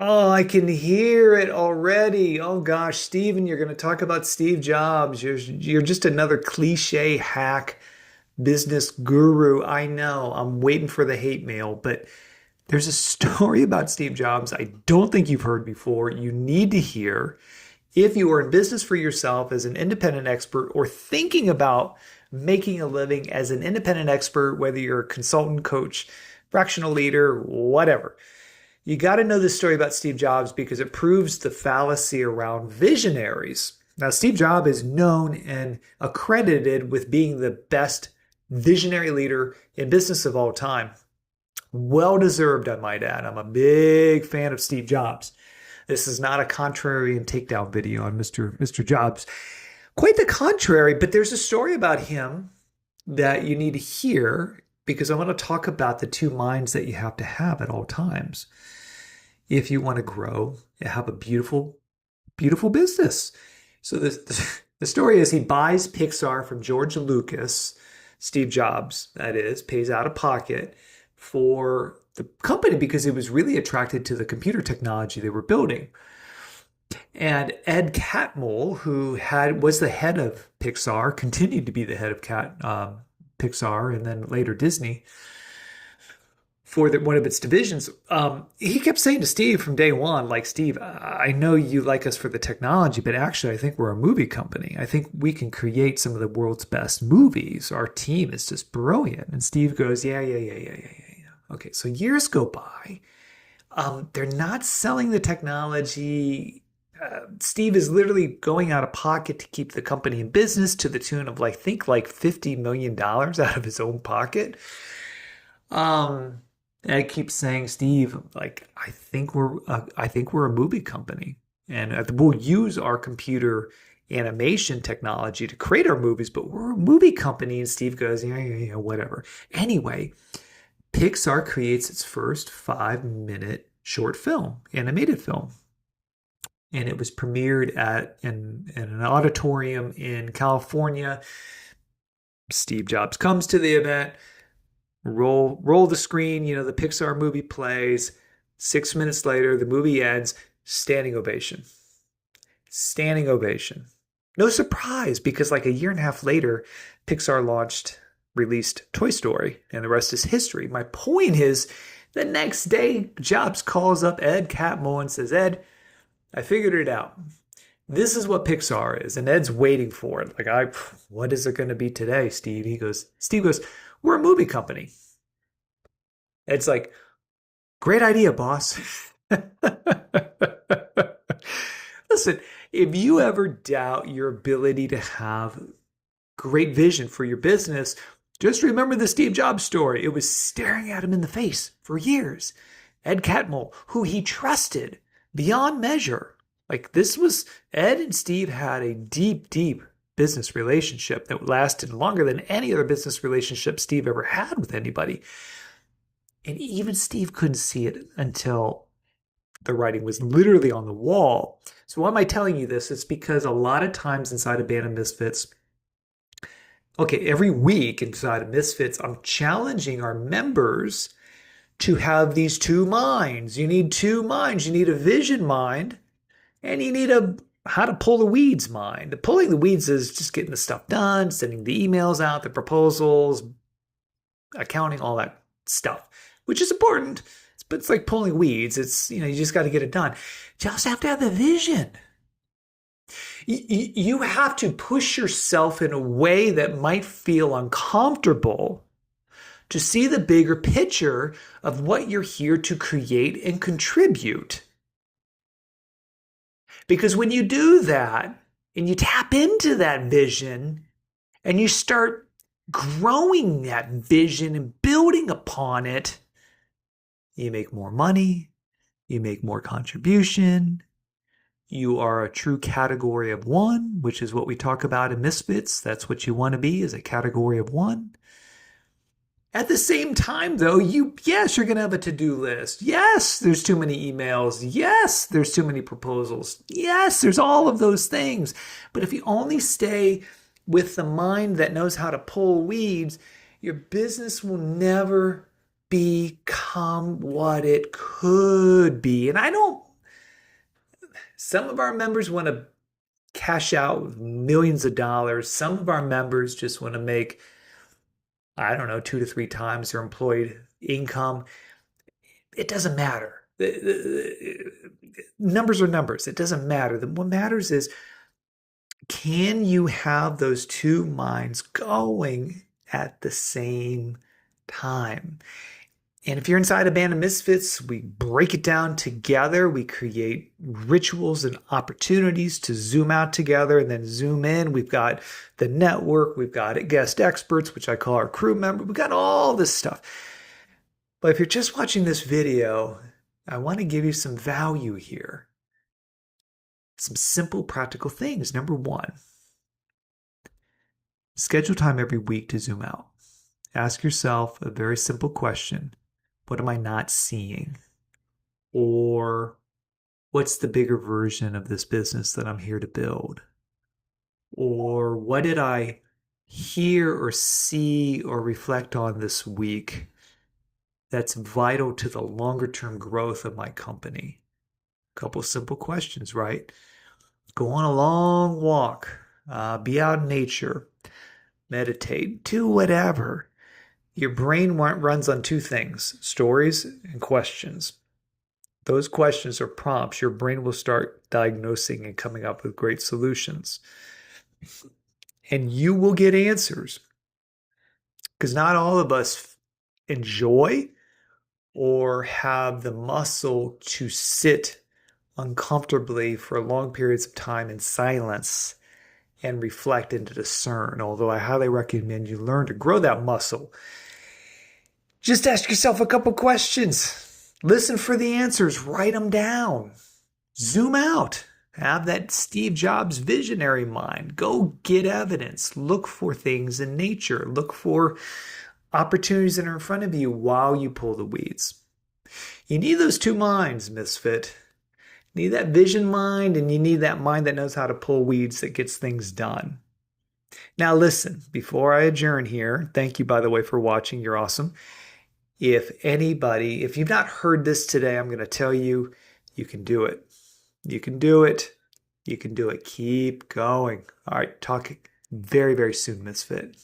Oh, I can hear it already. Oh gosh, Steven, you're going to talk about Steve Jobs. You're just another cliche hack business guru. I know. I'm waiting for the hate mail, but there's a story about Steve Jobs I don't think you've heard before. You need to hear if you are in business for yourself as an independent expert or thinking about making a living as an independent expert, whether you're a consultant, coach, fractional leader, whatever. You got to know this story about Steve Jobs because it proves the fallacy around visionaries. Now, Steve Jobs is known and accredited with being the best visionary leader in business of all time. Well deserved, I might add. I'm a big fan of Steve Jobs. This is not a contrarian takedown video on Mr. Jobs. Quite the contrary, but there's a story about him that you need to hear because I want to talk about the two minds that you have to have at all times if you want to grow and have a beautiful, beautiful business. So the story is he buys Pixar from George Lucas, Steve Jobs, that is, pays out of pocket for the company because he was really attracted to the computer technology they were building. And Ed Catmull, who was the head of Pixar, continued to be the head of Pixar, and then later Disney for one of its divisions. He kept saying to Steve from day one, like, Steve, I know you like us for the technology, but actually I think we're a movie company. I think we can create some of the world's best movies. Our team is just brilliant. And Steve goes, yeah. Okay, so years go by. They're not selling the technology. Steve is literally going out of pocket to keep the company in business to the tune of like $50 million out of his own pocket. And I keep saying, Steve, like I think we're a movie company, and we'll use our computer animation technology to create our movies, but we're a movie company. And Steve goes, yeah, whatever. Anyway, Pixar creates its first 5-minute short film, animated film. And it was premiered in an auditorium in California. Steve Jobs comes to the event, roll the screen, the Pixar movie plays. 6 minutes later, the movie ends, standing ovation. Standing ovation. No surprise, because like a year and a half later, Pixar released Toy Story, and the rest is history. My point is, the next day, Jobs calls up Ed Catmull and says, Ed, I figured it out. This is what Pixar is. And Ed's waiting for it. Like, what is it going to be today, Steve? Steve goes, we're a movie company. Ed's like, great idea, boss. Listen, if you ever doubt your ability to have great vision for your business, just remember the Steve Jobs story. It was staring at him in the face for years. Ed Catmull, who he trusted beyond measure. Like, this was, Ed and Steve had a deep, deep business relationship that lasted longer than any other business relationship Steve ever had with anybody. And even Steve couldn't see it until the writing was literally on the wall. So why am I telling you this? It's because a lot of times inside a Band of Misfits, okay, every week inside of Misfits, I'm challenging our members to have these two minds. You need two minds. You need a vision mind, and you need a how to pull the weeds mind. Pulling the weeds is just getting the stuff done, sending the emails out, the proposals, accounting, all that stuff, which is important. But it's like pulling weeds. It's, you just got to get it done. You also have to have the vision. You have to push yourself in a way that might feel uncomfortable to see the bigger picture of what you're here to create and contribute. Because when you do that and you tap into that vision and you start growing that vision and building upon it, you make more money, you make more contribution, you are a true category of one, which is what we talk about in Misfits. That's what you want to be, is a category of one. At the same time, though, yes, you're going to have a to-do list. Yes, there's too many emails. Yes, there's too many proposals. Yes, there's all of those things. But if you only stay with the mind that knows how to pull weeds, your business will never become what it could be. And some of our members want to cash out millions of dollars. Some of our members just want to make, I don't know, 2 to 3 times their employed income. It doesn't matter. Numbers are numbers. It doesn't matter. What matters is, can you have those two minds going at the same time? And if you're inside a band of misfits, we break it down together. We create rituals and opportunities to zoom out together and then zoom in. We've got the network. We've got guest experts, which I call our crew member. We've got all this stuff. But if you're just watching this video, I want to give you some value here. Some simple, practical things. Number one, schedule time every week to zoom out. Ask yourself a very simple question. What am I not seeing? Or what's the bigger version of this business that I'm here to build? Or what did I hear or see or reflect on this week that's vital to the longer term growth of my company? A couple of simple questions, right? Go on a long walk, be out in nature, meditate, do whatever. Your brain runs on two things: stories and questions. Those questions are prompts. Your brain will start diagnosing and coming up with great solutions. And you will get answers, because not all of us enjoy or have the muscle to sit uncomfortably for long periods of time in silence and reflect and to discern. Although I highly recommend you learn to grow that muscle. Just ask yourself a couple questions. Listen for the answers. Write them down. Zoom out. Have that Steve Jobs visionary mind. Go get evidence. Look for things in nature. Look for opportunities that are in front of you while you pull the weeds. You need those two minds, misfit. You need that vision mind, and you need that mind that knows how to pull weeds, that gets things done. Now listen, before I adjourn here, thank you, by the way, for watching. You're awesome. If you've not heard this today, I'm going to tell you, you can do it. You can do it. You can do it. Keep going. All right, talk very, very soon, misfit.